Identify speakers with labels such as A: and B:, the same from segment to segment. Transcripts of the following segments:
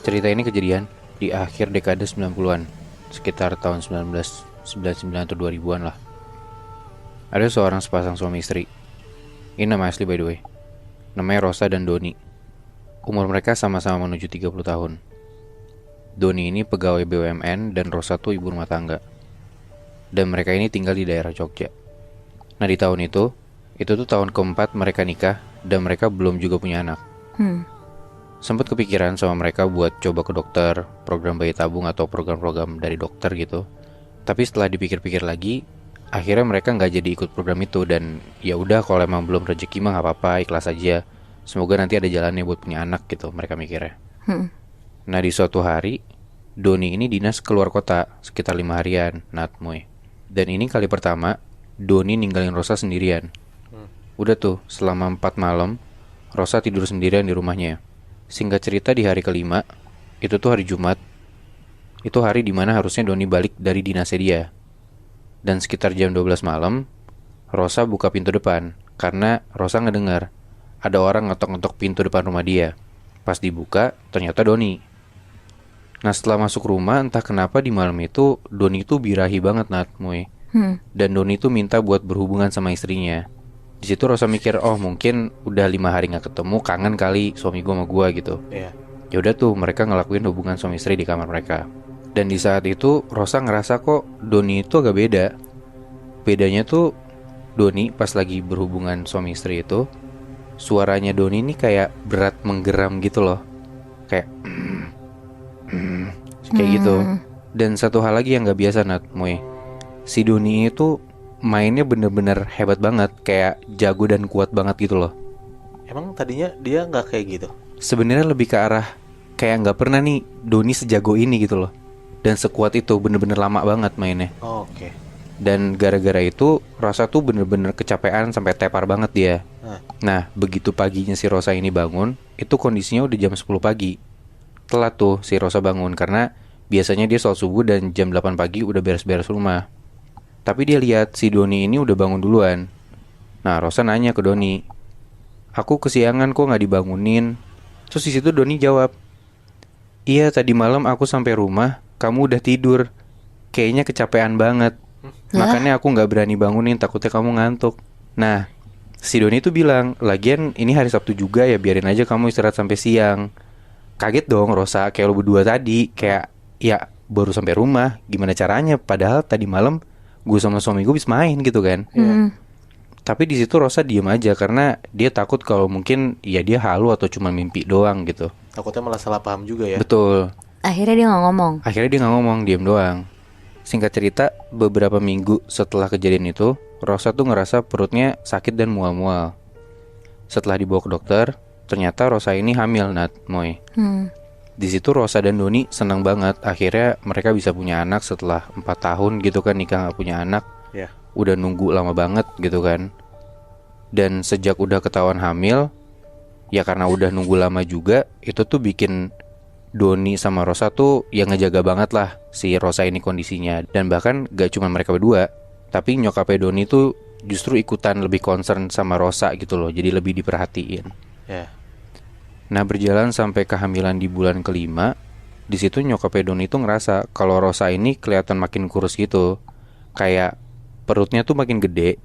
A: Cerita ini kejadian di akhir dekade 90-an, sekitar tahun 1999 atau 2000-an lah. Ada seorang sepasang suami istri. Ini nama asli by the way. Namanya Rosa dan Doni. Umur mereka sama-sama menuju 30 tahun. Doni ini pegawai BUMN dan Rosa tuh ibu rumah tangga. Dan mereka ini tinggal di daerah Jogja. Nah di tahun itu tuh tahun keempat mereka nikah dan mereka belum juga punya anak. Sempat kepikiran sama mereka buat coba ke dokter, program bayi tabung atau program-program dari dokter gitu. Tapi setelah dipikir-pikir lagi, akhirnya mereka nggak jadi ikut program itu dan ya udah kalau emang belum rezeki mah nggak apa-apa, ikhlas aja. Semoga nanti ada jalannya buat punya anak gitu mereka mikirnya. Nah di suatu hari, Doni ini dinas keluar kota sekitar 5 harian, Natmoy. Dan ini kali pertama Doni ninggalin Rosa sendirian. Udah tuh selama 4 malam Rosa tidur sendirian di rumahnya. Singkat cerita di hari kelima, itu tuh hari Jumat. Itu hari dimana harusnya Doni balik dari dinasnya dia. Dan sekitar jam 12 malam, Rosa buka pintu depan karena Rosa ngedengar ada orang ngetok-ngetok pintu depan rumah dia. Pas dibuka, ternyata Doni. Nah setelah masuk rumah, entah kenapa di malam itu Doni itu birahi banget Natmoy. Dan Doni itu minta buat berhubungan sama istrinya. Di situ Rosa mikir, oh mungkin udah 5 hari nggak ketemu, kangen kali suami gue sama gue gitu. Ya udah tuh mereka ngelakuin hubungan suami istri di kamar mereka. Dan di saat itu Rosa ngerasa kok Doni itu agak beda. Bedanya tuh Doni pas lagi berhubungan suami istri itu, suaranya Doni ini kayak berat menggeram gitu loh. Kayak kayak gitu. Dan satu hal lagi yang gak biasa Natmoy, si Doni itu mainnya bener-bener hebat banget, kayak jago dan kuat banget gitu loh.
B: Emang tadinya dia nggak kayak gitu?
A: Sebenarnya lebih ke arah kayak nggak pernah nih Doni sejago ini gitu loh. Dan sekuat itu, bener-bener lama banget mainnya.
B: Oke.
A: Dan gara-gara itu Rosa tuh bener-bener kecapean sampai tepar banget dia. Nah begitu paginya si Rosa ini bangun, itu kondisinya udah jam 10 pagi. Telat tuh si Rosa bangun karena biasanya dia sholat subuh dan jam 8 pagi udah beres-beres rumah. Tapi dia lihat si Doni ini udah bangun duluan. Nah Rosa nanya ke Doni, aku kesiangan kok gak dibangunin. Terus di situ Doni jawab, iya tadi malam aku sampai rumah kamu udah tidur, kayaknya kecapean banget. Makanya aku gak berani bangunin, takutnya kamu ngantuk. Nah si Doni tuh bilang, lagian ini hari Sabtu juga ya, biarin aja kamu istirahat sampai siang. Kaget dong Rosa, kayak lo berdua tadi, kayak ya baru sampai rumah, gimana caranya? Padahal tadi malam gue sama suami gue bisa main gitu kan. Tapi di situ Rosa diem aja karena dia takut kalau mungkin ya dia halu atau cuma mimpi doang gitu.
B: Takutnya malah salah paham juga ya.
A: Betul.
C: Akhirnya dia nggak ngomong.
A: Akhirnya dia nggak ngomong, diem doang. Singkat cerita, beberapa minggu setelah kejadian itu, Rosa tuh ngerasa perutnya sakit dan mual-mual. Setelah dibawa ke dokter, ternyata Rosa ini hamil Natmoy. Di situ Rosa dan Doni senang banget. Akhirnya mereka bisa punya anak setelah 4 tahun gitu kan nikah gak punya anak. Udah nunggu lama banget gitu kan. Dan sejak udah ketahuan hamil, ya karena udah nunggu lama juga, itu tuh bikin Doni sama Rosa tuh yang ngejaga banget lah si Rosa ini kondisinya. Dan bahkan gak cuma mereka berdua, tapi nyokapnya Doni tuh justru ikutan lebih concern sama Rosa gitu loh. Jadi lebih diperhatiin. Nah berjalan sampai kehamilan di bulan kelima, di situ nyokapnya Doni tuh ngerasa kalau Rosa ini kelihatan makin kurus gitu. Kayak perutnya tuh makin gede,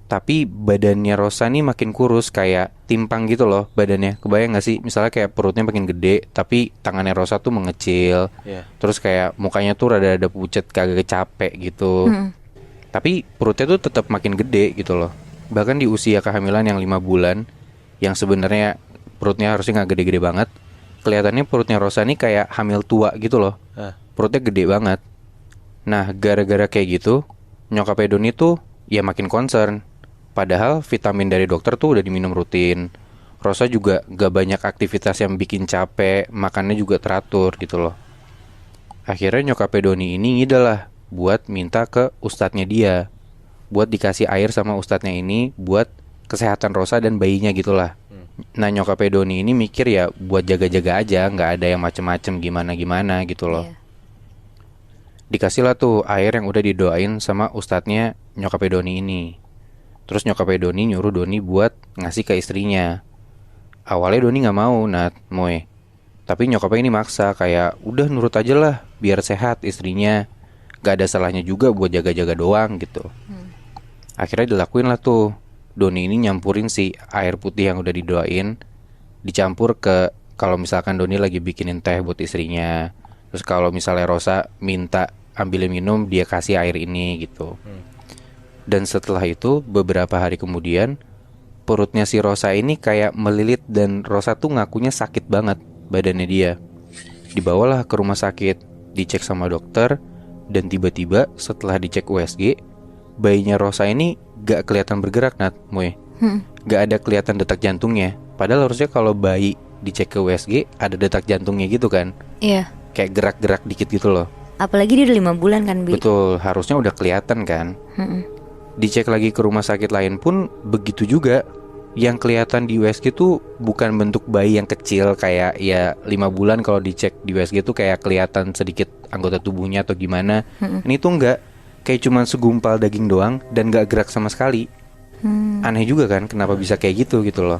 A: tapi badannya Rosa nih makin kurus, kayak timpang gitu loh badannya. Kebayang gak sih? Misalnya kayak perutnya makin gede, tapi tangannya Rosa tuh mengecil. Terus kayak mukanya tuh rada-rada pucet, kagak capek gitu. Tapi perutnya tuh tetap makin gede gitu loh. Bahkan di usia kehamilan yang 5 bulan, yang sebenarnya perutnya harusnya gak gede-gede banget, kelihatannya perutnya Rosa nih kayak hamil tua gitu loh. Perutnya gede banget. Nah gara-gara kayak gitu, nyokapnya Doni tuh ya makin concern. Padahal vitamin dari dokter tuh udah diminum rutin. Rosa juga gak banyak aktivitas yang bikin capek, makannya juga teratur gitu loh. Akhirnya nyokapnya Doni ini ngide lah buat minta ke ustadznya dia, buat dikasih air sama ustadznya ini buat kesehatan Rosa dan bayinya gitulah. Nah nyokapnya Doni ini mikir ya buat jaga-jaga aja, gak ada yang macem-macem gimana-gimana gitu loh. Dikasih lah tuh air yang udah didoain sama ustadznya nyokapnya Doni ini. Terus nyokapnya Doni nyuruh Doni buat ngasih ke istrinya. Awalnya Doni gak mau Natmoy, Tapi nyokapnya ini maksa, kayak udah nurut aja lah biar sehat istrinya. Gak ada salahnya juga buat jaga-jaga doang gitu. Akhirnya dilakuin lah tuh. Doni ini nyampurin si air putih yang udah didoain, dicampur ke, kalau misalkan Doni lagi bikinin teh buat istrinya. Terus kalau misalnya Rosa minta ambilin minum, dia kasih air ini gitu. Dan setelah itu beberapa hari kemudian, perutnya si Rosa ini kayak melilit dan Rosa tuh ngakunya sakit banget badannya dia. Dibawalah ke rumah sakit, dicek sama dokter, dan tiba-tiba setelah dicek USG, bayinya Rosa ini gak kelihatan bergerak, Nat, Moy. Gak ada kelihatan detak jantungnya. Padahal harusnya kalau bayi dicek ke USG ada detak jantungnya gitu kan.
C: Iya.
A: Kayak gerak-gerak dikit gitu loh.
C: Apalagi dia udah 5 bulan kan, Bi?
A: Betul, harusnya udah kelihatan kan. Dicek lagi ke rumah sakit lain pun begitu juga. Yang kelihatan di USG tuh bukan bentuk bayi yang kecil kayak ya 5 bulan. Kalau dicek di USG tuh kayak kelihatan sedikit anggota tubuhnya atau gimana. Ini tuh enggak, kayak cuman segumpal daging doang dan gak gerak sama sekali. Aneh juga kan kenapa bisa kayak gitu loh.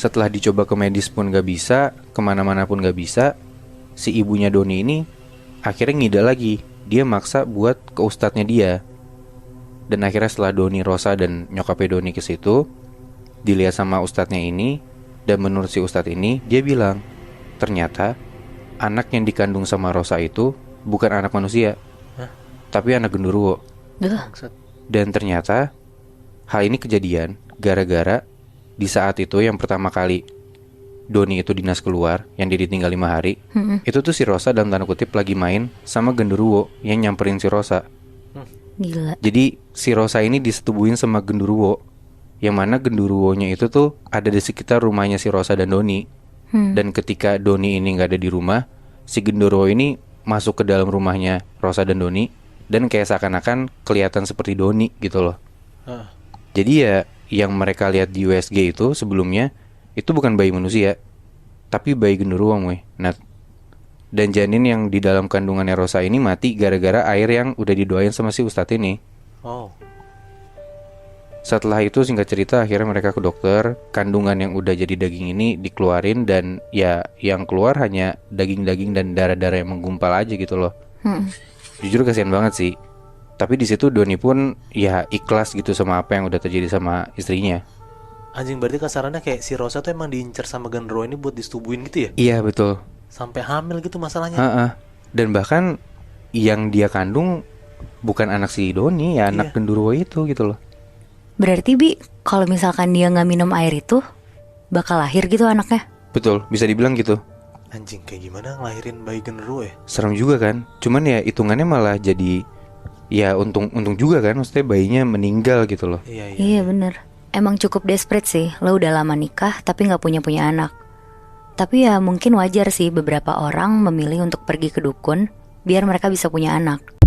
A: Setelah dicoba ke medis pun gak bisa, kemana-mana pun gak bisa. Si ibunya Doni ini akhirnya ngide lagi. Dia maksa buat ke ustadznya dia. Dan akhirnya setelah Doni, Rosa, dan nyokapnya Doni ke situ, dilihat sama ustadznya ini, dan menurut si ustadz ini, dia bilang, ternyata anak yang dikandung sama Rosa itu bukan anak manusia, tapi anak genderuwo. Dan ternyata hal ini kejadian gara-gara di saat itu yang pertama kali Doni itu dinas keluar, yang dia ditinggal 5 hari, itu tuh si Rosa dalam tanda kutip lagi main sama genderuwo yang nyamperin si Rosa.
C: Gila.
A: Jadi si Rosa ini disetubuhin sama genderuwo, yang mana genderuwonya itu tuh ada di sekitar rumahnya si Rosa dan Doni. Dan ketika Doni ini gak ada di rumah, si genderuwo ini masuk ke dalam rumahnya Rosa dan Doni, dan kayak seakan-akan kelihatan seperti Doni gitu loh. Jadi ya yang mereka lihat di USG itu sebelumnya itu bukan bayi manusia, tapi bayi genderuwo, weh. Nah, dan janin yang di dalam kandungannya Rosa ini mati gara-gara air yang udah didoain sama si ustadz ini. Setelah itu singkat cerita akhirnya mereka ke dokter. Kandungan yang udah jadi daging ini dikeluarin, dan ya yang keluar hanya daging-daging dan darah-darah yang menggumpal aja gitu loh. Jujur kasihan banget sih. Tapi di situ Doni pun ya ikhlas gitu sama apa yang udah terjadi sama istrinya.
B: Anjing, berarti kasarannya kayak si Rosa tuh emang diincar sama genderuwo ini buat disetubuhin gitu ya?
A: Iya betul.
B: Sampai hamil gitu masalahnya.
A: Dan bahkan yang dia kandung bukan anak si Doni, ya anak genderuwo itu gitu loh.
C: Berarti Bi, kalau misalkan dia gak minum air itu bakal lahir gitu anaknya?
A: Betul, bisa dibilang gitu.
B: Anjing, kayak gimana ngelahirin bayi genderuwo ya?
A: Serem juga kan. Cuman ya hitungannya malah jadi ya untung juga kan. Maksudnya bayinya meninggal gitu loh.
C: Iya bener. Emang cukup desperate sih. Lo udah lama nikah tapi gak punya anak. Tapi ya mungkin wajar sih beberapa orang memilih untuk pergi ke dukun biar mereka bisa punya anak.